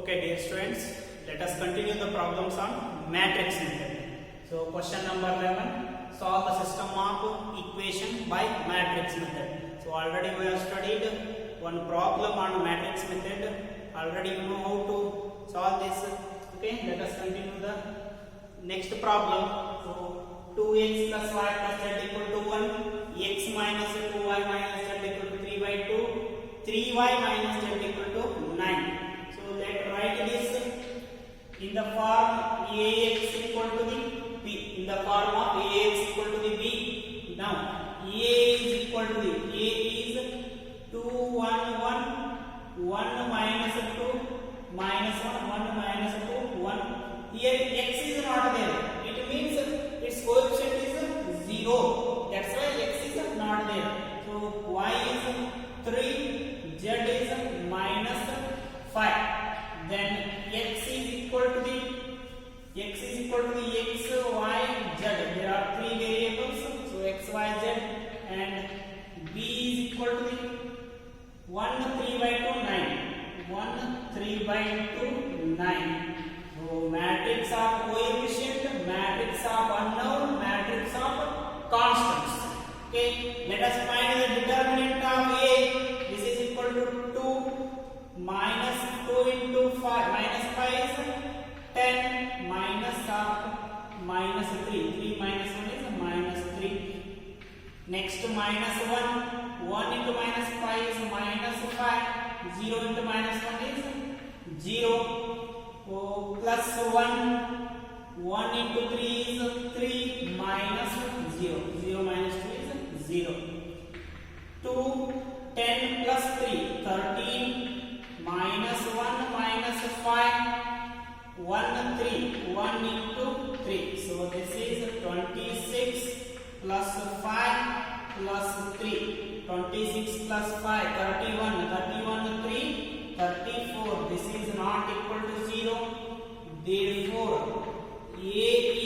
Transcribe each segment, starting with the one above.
Okay, dear students, let us continue the problems on matrix method. So, question number 11, solve the system of equation by matrix method. So, already we have studied one problem on matrix method. Already you know how to solve this. Okay, let us continue the next problem. So, 2x plus y plus z equal to 1, x minus 2y minus z equal to 3 by 2, 3y minus z equal to 9. So let's write this in the form ax equal to the b, in the form of ax equal to the b. Now a is equal to the a is 2 1 1 1 minus 2 minus 1 1 minus 2 1. Here x is not there. It means its coefficient is 0. That's why x is not there. So y is 3, z is minus 5. Then x is equal to the x, y, z. There are three variables, so x, y, z, and b is equal to the 1 3 by 2 9. 1 3 by 2 9. So matrix of coefficient, matrix of unknown, matrix of constants. Okay, let us find the determinant of a. This is equal to 2 minus 2 into 5 minus 5 is 10 minus of minus 3. 3 minus 1 is minus 3. Next minus 1. 1 into minus 5 is minus 5. 0 into minus 1 is 0. So plus 1. 1 into 3 is 3 minus 0. 0 minus 2 is 0. 2. 10 plus 3. 13 minus 1 minus 5. 1 3. 1 into 3. So this is 26 plus 5 plus 3. 26 plus 5. 31. 31 3. 34. This is not equal to 0. Therefore, A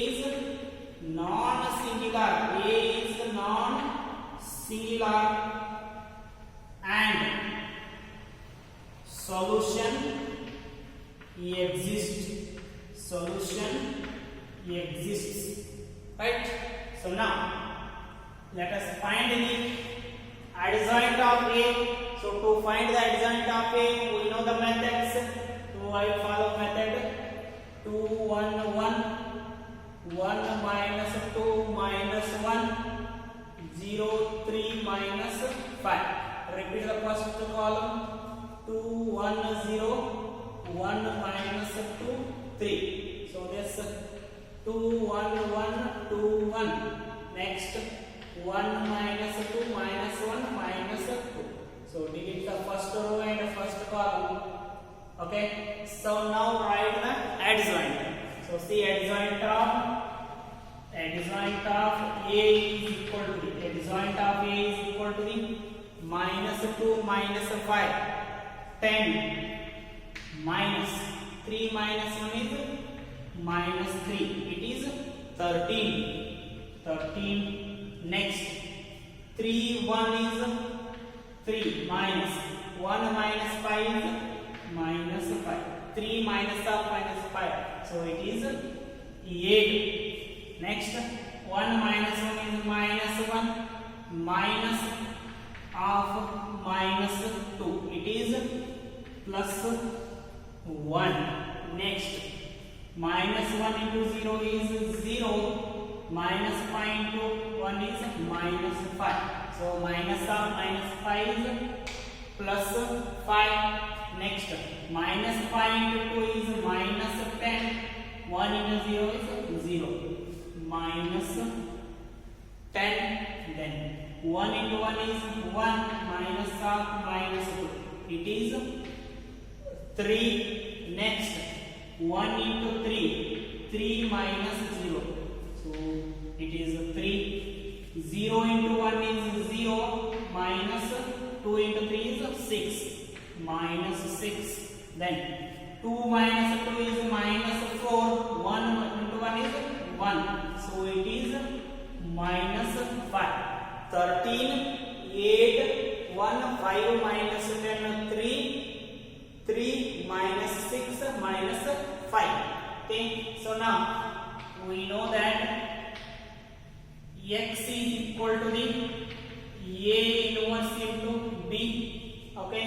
is non-singular. A is non-singular and solution exists. Solution exists. Right? So now let us find the adjoint of A. So to find the adjoint of A, we know the methods. So I will follow method 2 1 1. 1 minus 2 minus 1 0 3 minus 5. Repeat the first column 2 1 0 1 minus 2 3. So this 2 1 1 2 1. Next 1 minus 2 minus 1 minus 2. So delete the first row and the first column. Okay. So now write the adjoint. So see adjoint of A is equal to the adjoint of A is equal to the minus 2 minus 5 10 minus 3 minus 1 is minus 3. It is 13. 13. Next 3 1 is 3 minus 1 minus 5 is minus 5. 3 minus of minus 5. So it is 8. Next 1 minus 1 is minus 1 minus of minus 2. It is plus 1. Next minus 1 into 0 is 0. Minus 5 into 1 is minus 5. So minus of minus 5 is plus 5. Next minus 5 into 2 is minus 10. 1 into 0 is 0. Minus 10. Then 1 into 1 is 1 minus of minus 2. It is 3. Next 1 into 3. 3 minus 0. So it is 3. 0 into 1 is 0. Minus 2 into 3 is 6. Minus 6. Then 2 minus 2 is minus 4. 1 into 1 is 1. So it is minus 5. 13, 8, 1, 5 minus 10, 3, 3 minus 6 minus 5. Okay, so now we know that x is equal to the a inverse into b. Okay,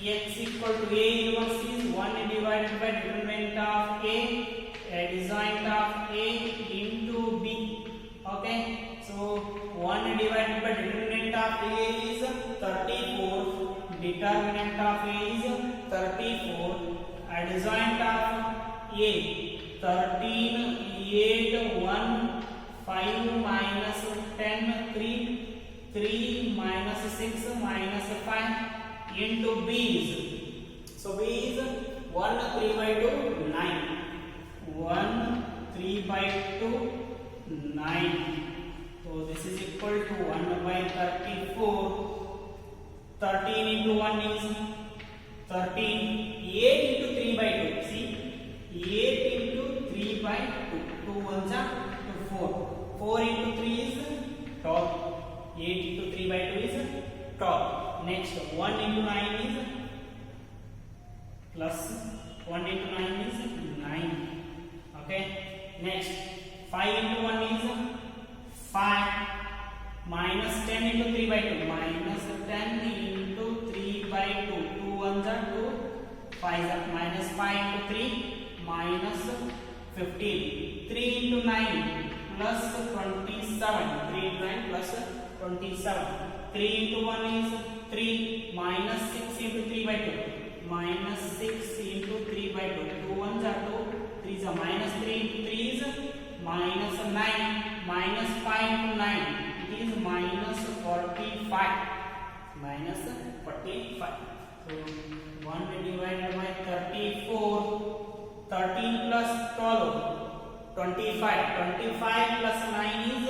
x equal to a inverse is 1 divided by determinant of a adjoint of a into b. Okay, so 1 divided by determinant of a is 34, determinant of a is 34, adjoint of a 13, 8, 1, 5 minus 10, 3, 3 minus 6 minus 5 into b is, so b is 1 3 by 2 9, 1 3 by 2 9. So this is equal to 1 by 34. 13 into 1 is 13. 8 into 3 by 2. See, 8 into 3 by 2. 2 ones are 4. 4 into 3 is 12. 8 into 3 by 2 is 12. Next, 1 into 9 is plus 1 into 9 is 9. Okay. Next, 5 into 1 is 5 minus 10 into 3 by 2 minus 10 into 3 by 2. 2 ones are 2, 5 are minus 5 into 3 minus 15. 3 into 9 plus 27. 3 into 9 plus 27. 3 into 1 is 3 minus 6 into 3 by 2 minus 6 into 3 by 2. 2 ones are 2, 3 is a minus 3 into 3 is minus 9 minus 5 into 9. It is minus 45. Minus 45. So 1 divided by 34. 13 plus 12. 25. 25 plus 9 is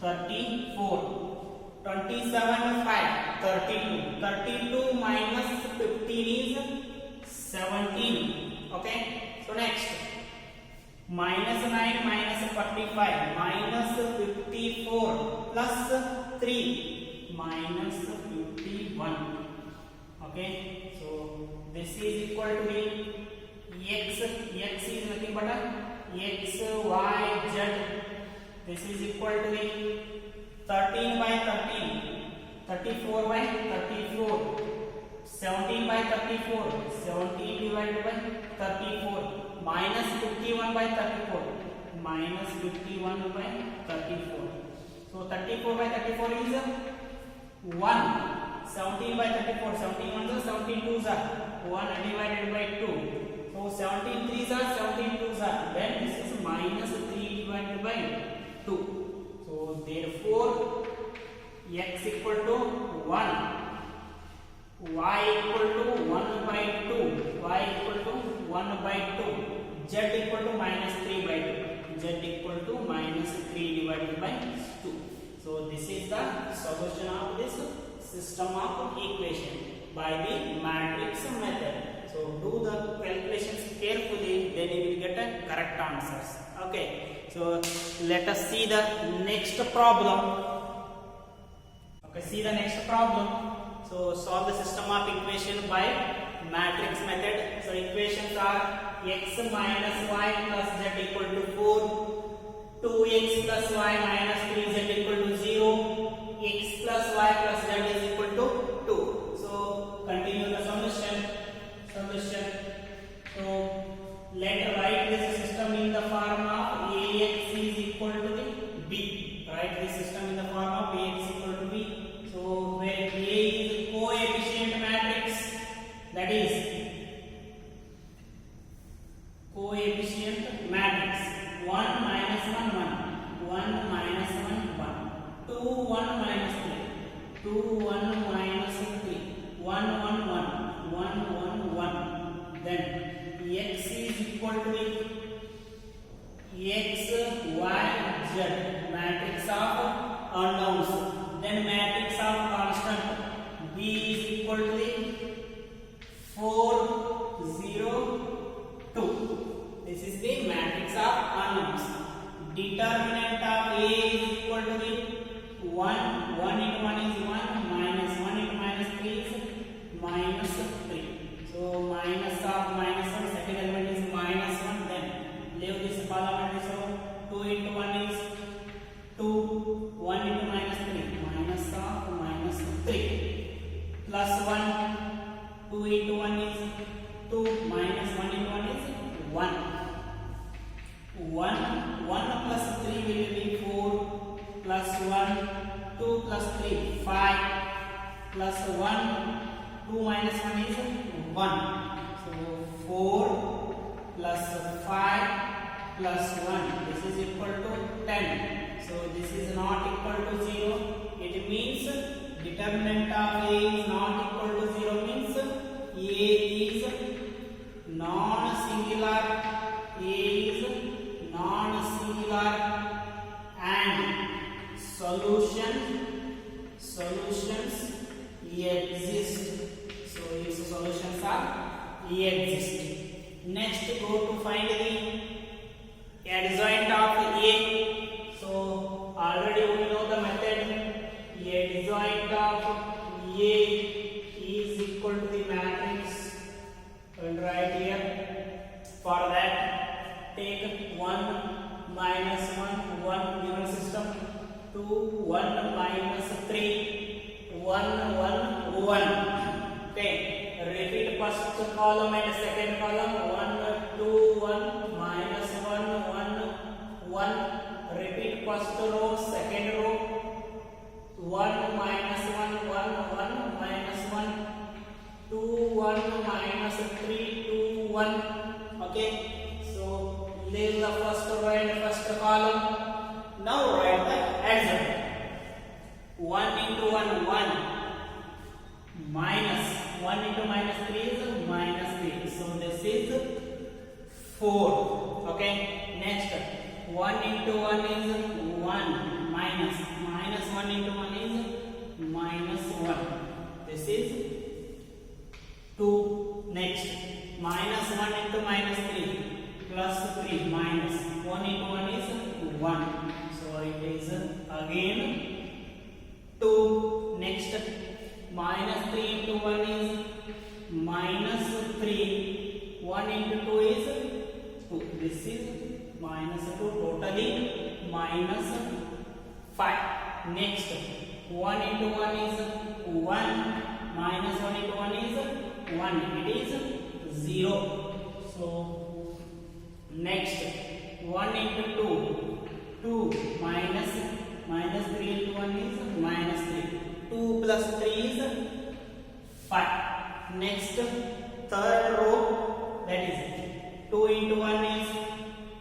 34. 27 5. 32. 32 minus 15 is 17. Okay. So next. Minus 9 minus 45 minus 54 plus 3 minus 51. Okay, so this is equal to the x. X is nothing but x, y, z. This is equal to the 13 by 13, 34 by 34, 17 by 34, 17 divided by 34. Minus 51 by 34. Minus 51 by 34. So 34 by 34 is 1. 17 by 34. 17 ones are 17 twos are 1 divided by 2. So 17 threes are 17 twos are. Then this is minus 3 divided by 2. So therefore x equal to 1. Y equal to 1 by 2. Y equal to 1 by 2. Z equal to minus 3 by 2. Z equal to minus 3 divided by 2. So this is the solution of this system of equation by the matrix method. So do the calculations carefully, then you will get a correct answers. Okay. So let us see the next problem. Okay, see the next problem. So solve the system of equation by matrix method. So equations are x minus y plus z equal to 4, 2x plus y minus 3z equal to 0, x plus y plus z is equal to 2. So continue the solution. So let write this system in the form of ax is equal to the b. Write this system in the form of ax equal to b. So where a is coefficient matrix, that is coefficient matrix. 1 minus 1 1, 1 minus 1 1, 2 1 minus 3, 2 1 minus 3, 1 1 1, 1 1 1. Then x is equal to x y z, matrix of unknowns. Then matrix of constant. B is equal to 4 0 2. This is the matrix of unknowns. Determinant of A is equal to 1. 1 into 1 is 1. Minus 1 into minus 3 is minus 3. So minus of 4 plus 5 plus 1. This is equal to 10. So this is not equal to 0. It means determinant of A is not equal to 0 means A is non-singular. A is non-singular and solutions exist. So its solutions are exist. Next, go to find the adjoint of A. So already we know the method. Adjoint of A is equal to the matrix, and right here. For that, take 1 minus 1 given system, 2 1 minus 3 1 1 1. Okay. Repeat first column and second column. 1 2 1 minus 1 1 1. Repeat first row, second row. 1 minus 1 1 1 minus 1 2 1 minus 3 2 1. Okay. So leave the first row and first column. Now write the answer. 1 into 1 1 minus 1 into minus 3 is minus 3. So this is 4. Okay. Next, 1 into 1 is 1 minus 1 into 1 is minus 1. This is 2. Next, minus 1 into minus 3 plus 3 minus 1 into 1 is 1. So it is again 2. Next, minus 3 into 1 is minus 3. 1 into 2 is 2. This is minus 2. Totally minus 5. Next, 1 into 1 is 1. Minus 1 into 1 is 1. It is 0. So next, 1 into 2. 2 minus 3 into 1 is minus 3. 2 plus 3 is 5. Next, third row, that is 2 into 1 is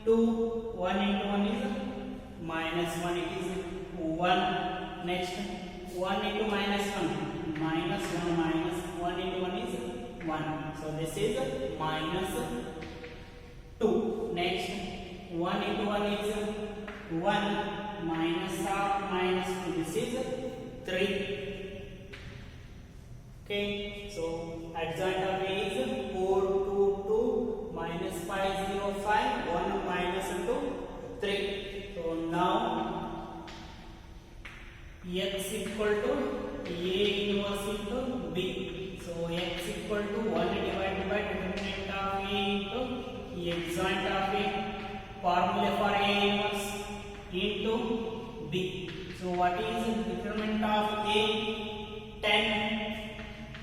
2. 1 into 1 is minus 1. It is 1. Next, 1 into minus 1 minus 1 minus 1 into 1 is 1. So this is minus 2. Next, 1 into 1 is 1 minus half minus 2. This is 3. Okay, so adjoint of A is 4 2 2 minus 5 0 5 1 minus 2 3. So now x equal to A inverse into B. So x equal to 1 divided by determinant of A into adjoint of A. Formula for A inverse into B. So what is determinant of A? 10.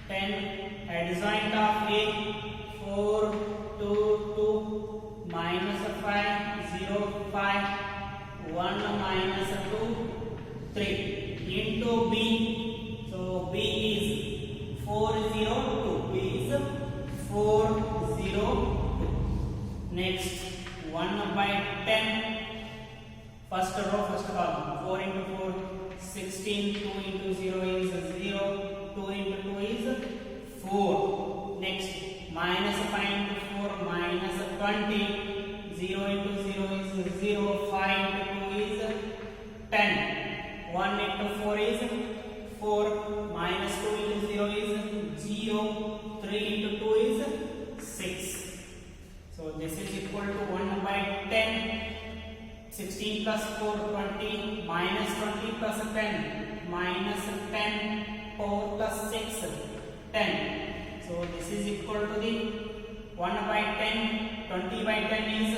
10. Adjoint of A 4 2 2 minus 5 0 5 1 minus 2 3 into B. So B is 4 0 2. B is 4 0 2. Next, 1 by 10. First row, first column. 4 into 4 16. 2 into 0 is 0. 2 into 2 is 4. Next, minus 5 into 4 minus 20. 0 into 0 is 0. 5 into 2 is 10. 1 into 4 is 4. Minus 2 into 0 is 0. 3 into 2 is 6. So this is equal to 1 by 10. 16 plus 4 20 minus 20 plus 10 minus 10. 4 plus 6 10. So this is equal to the 1 by 10. 20 by 10 is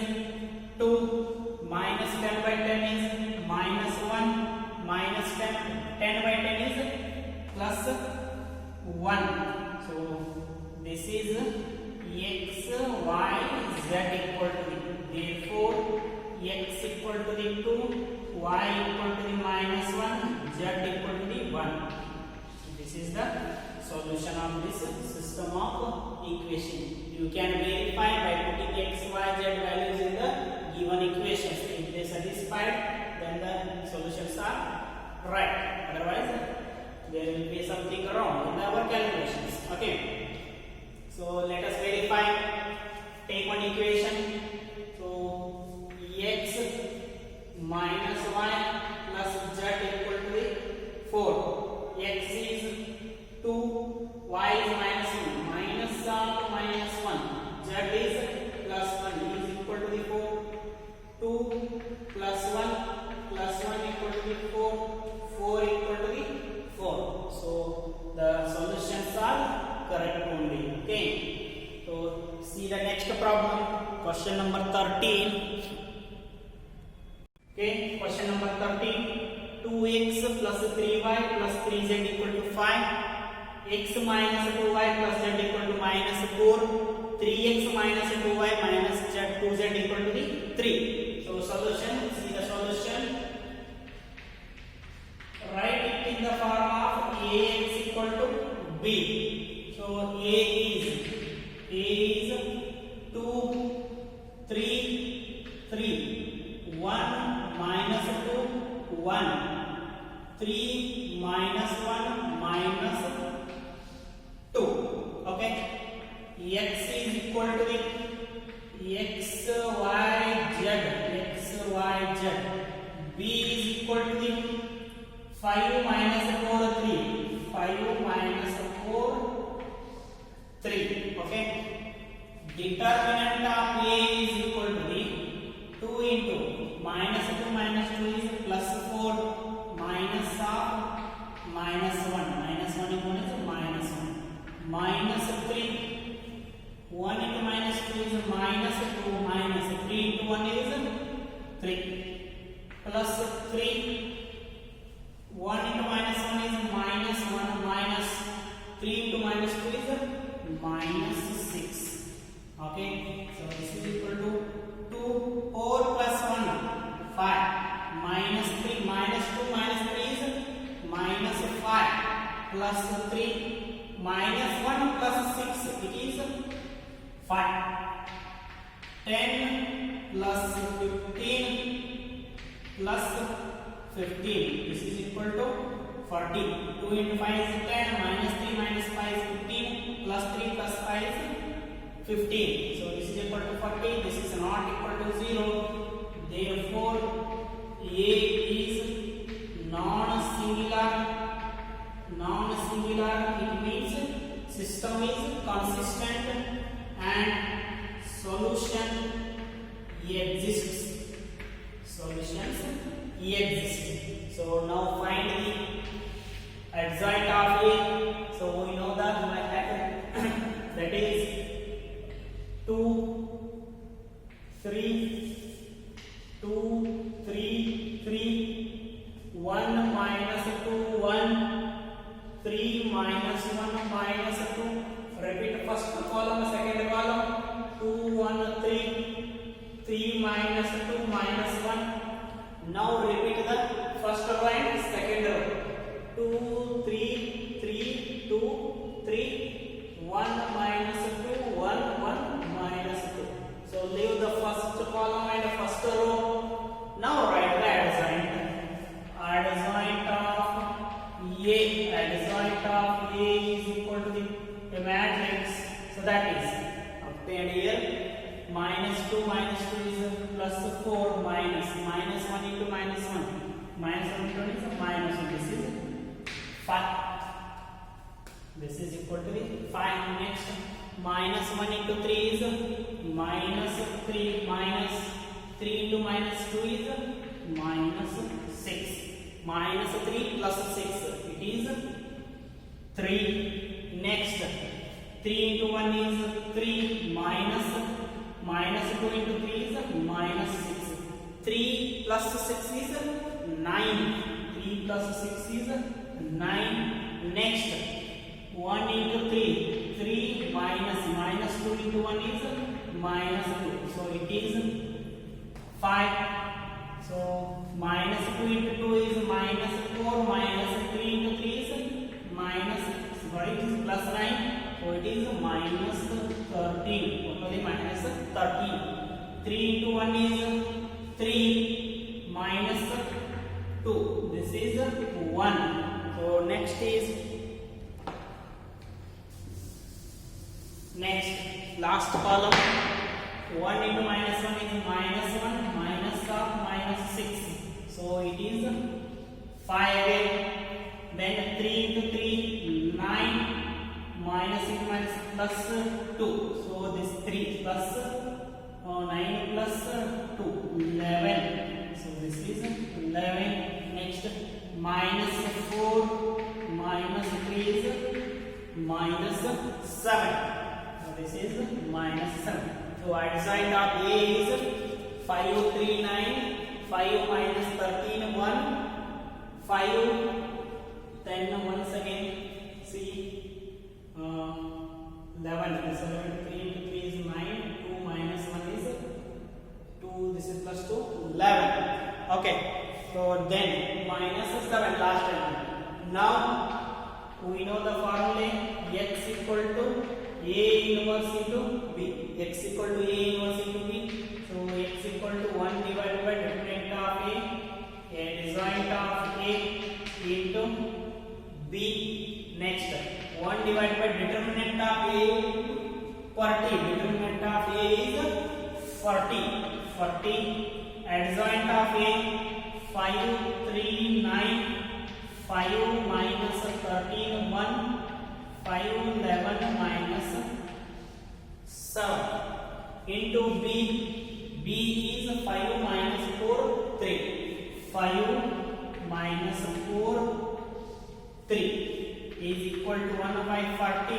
2. Minus 10 by 10 is minus 1. Minus 10. 10 by 10 is plus 1. So this is x, y, z equal to the. Therefore x equal to the 2, y equal to the minus 1, z equal to the 1. So this is the solution of this system of equation. you can verify by putting x, y, z values in the given equations. If they satisfied, then the solutions are right. Otherwise, there will be something wrong in our calculations. Okay. So let us verify. Take one equation. So x minus y plus z equal to the 4. X is 2, y is minus 1. Minus of minus 1. Z is plus 1 is equal to the 4. 2 plus 1 equal to the 4. 4 equal to the 4. So the solutions are correct only. Okay. So see the next problem. Question number 13. Okay. Question number 13. 2x plus 3y plus 3z equal to 5. X minus 2y plus z equal to minus 4. 3x minus 2y minus z 2z equal to the 3. So solution. See the solution. Write it in the form of ax equal to b. So a is 2, 3, 3. 1 minus 2, 1. 3 minus 1 minus 2. Okay. X is equal to the x, y, z. B is equal to the 5 minus 4, 3. 5 minus 4, 3. Okay. Determinant of A is equal to the 2 into minus 2 is plus 4 minus of minus 1. Minus 1 into 1 is minus 1. Minus 3. 1 into minus 2 is minus 2. Minus 3 into 1 is 3. Plus 3. 1 into minus 1 is minus 1. Minus 3 into minus 2 is minus 6. Okay. So this is equal to 2. 4 plus 1, 5. Minus 3. Minus 2 minus 3 is minus 5. Plus 3. Minus 1 plus 6. It is 5. 10 plus 15 plus 15. This is equal to 40. 2 into 5 is 10. Minus 3 minus 5 is 15. Plus 3 plus 5 is 15. So this is equal to 40. This is not equal to 0. Therefore, A is non-singular. Non-singular, it means system is consistent and solution exists. Solutions exist. So now find the adjoint of A. So we know that that is 2, 3, 2, 3, 3, 1 minus 2, 1, 3 minus 1 minus 2. Repeat first column, second column. 2, 1, 3, 3 minus 2 minus 1. Now repeat the first row and second row. 2, 3, 3, 2, 3, 1 minus 2, 1, 1 minus 2. So leave the first column and first row. Now write the adjoint. Adjoint of A. Adjoint of A is equal to the matrix. So that is obtained here. Minus 2 is plus 4 minus 1 into minus 1. Minus 1 into 1 is minus 1. This is 5. This is equal to the 5. Next, minus 1 into 3 is minus 3. Minus 3 into minus 2 is minus 6. Minus 3 plus 6. It is 3. Next, 3 into 1 is 3. Minus 2 into 3 is minus 6. 3 plus 6 is 9. 3 plus 6 is 9. Next, 1 into 3. 3 minus 2 into 1 is minus 2. So it is 5. So minus 2 into 2 is minus 4. Minus 3 into 3 is minus 6. It is plus 9. So it is minus 13. 3 into 1 is 3 minus 2. This is 1. So next is last column. 1 into minus 1 is minus 1 minus of minus 6. So it is 5. Then 3 into 3 9 minus into minus plus 2. So this 3 plus 9 plus 2 11. So this is 11. Next minus 4 minus 3 is minus 7. So this is minus 7. So adjoint of A is 5 3 9. 5 minus 13 1. 5 10 once again. See 11. So 3 into 3 is 9. 2 minus 1 is 2. This is plus 2. 11. Okay. So then minus 7 last element. Now we know the formula x equal to A inverse into B. X equal to A inverse into B. So x equal to 1 divided by determinant of A adjoint of A into B. Next 1 divided by determinant of A 40. Determinant of A is 40. 40 adjoint of A 5 3 9. 5 minus 13 1. 5 11 minus 7 into B. B is 5 minus 4 3. 5 minus 4 3 is equal to 1 by 40.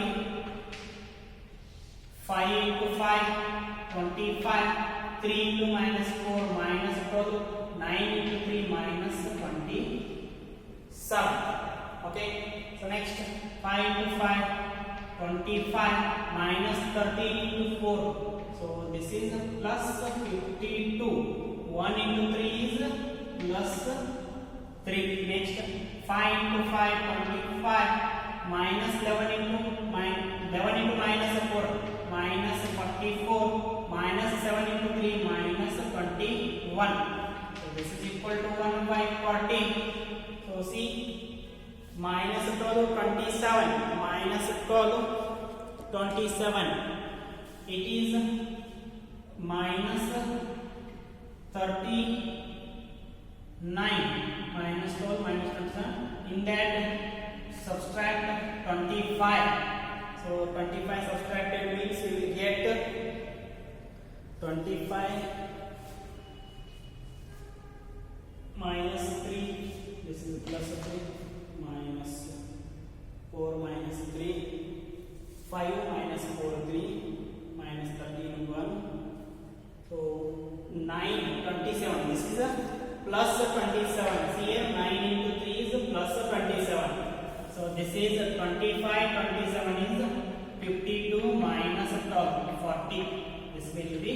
5 into 5 25. 3 into minus 4 minus 12. 9 into 3 minus 27. Okay. So next 5 into 5 25 minus 13 into 4. So this is plus 52. 1 into 3 is plus 3. Next 5 into 5 25 minus 11 into minus 4 minus 44 minus 7 into 3 minus 21. So this is equal to 1 by 40. So see minus 12 27 minus 12 27. It is minus 39 minus 12 minus 27. In that subtract 25. So 25 subtracted means you will get 25 minus 3. This is plus 3 minus 4 minus 3. 5 minus 4 3 minus 13 1. So 9 27. This is a plus 27. See here 9 into 3 is plus 27. So this is 25 27 is 52 minus 12 40. This will be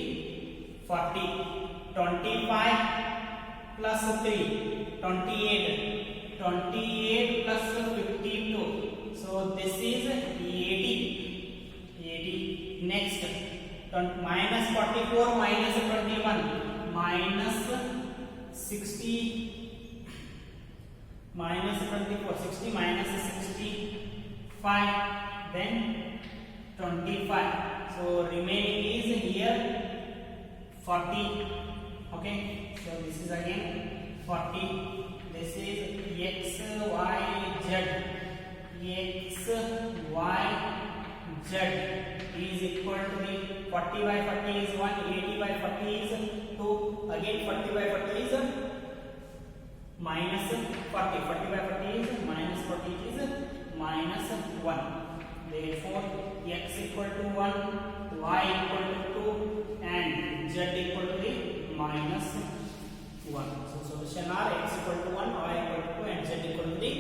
40. 25 plus 3 28. 28 plus 52. So this is 80. 80. Next minus 44 minus 21 minus 60 minus 24. 60 minus 65. Then 25. So remaining is here 40. Okay. So this is again 40. This is x y z. X y z is equal to the 40 by 40 is 1. 80 by 40 is 2. Again 40 by 40 is minus 40. 40 by 40 is minus 40 is minus 1. Therefore x equal to 1, y equal to 2 and z equal to the minus 1. So solution are x equal to 1, y equal to 2 and z equal to the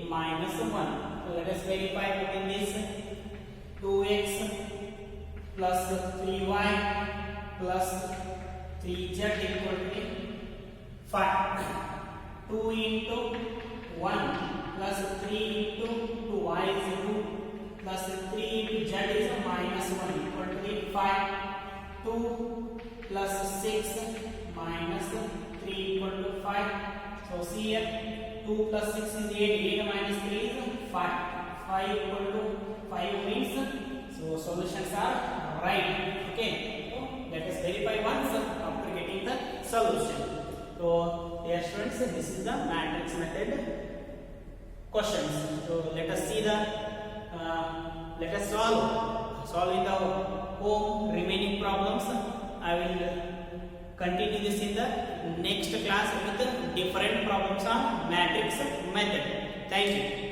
minus 1. So let us verify between this 2x plus 3y plus 3z equal to the 5. 2 into 1 plus 3 into 2y is 2 plus 3 into z is minus 1 equal to the 5. 2 plus 6 minus 3 equal to 5. So see here, 2 plus 6 is 8, 8 minus 3 is 5. 5 equal to 5 means, so solutions are right. Okay, so let us verify once after getting the solution. So dear students, this is the matrix method questions. So let us see the let us solving the home remaining problems. I will continue this in the next class with different problems on matrix method. Thank you.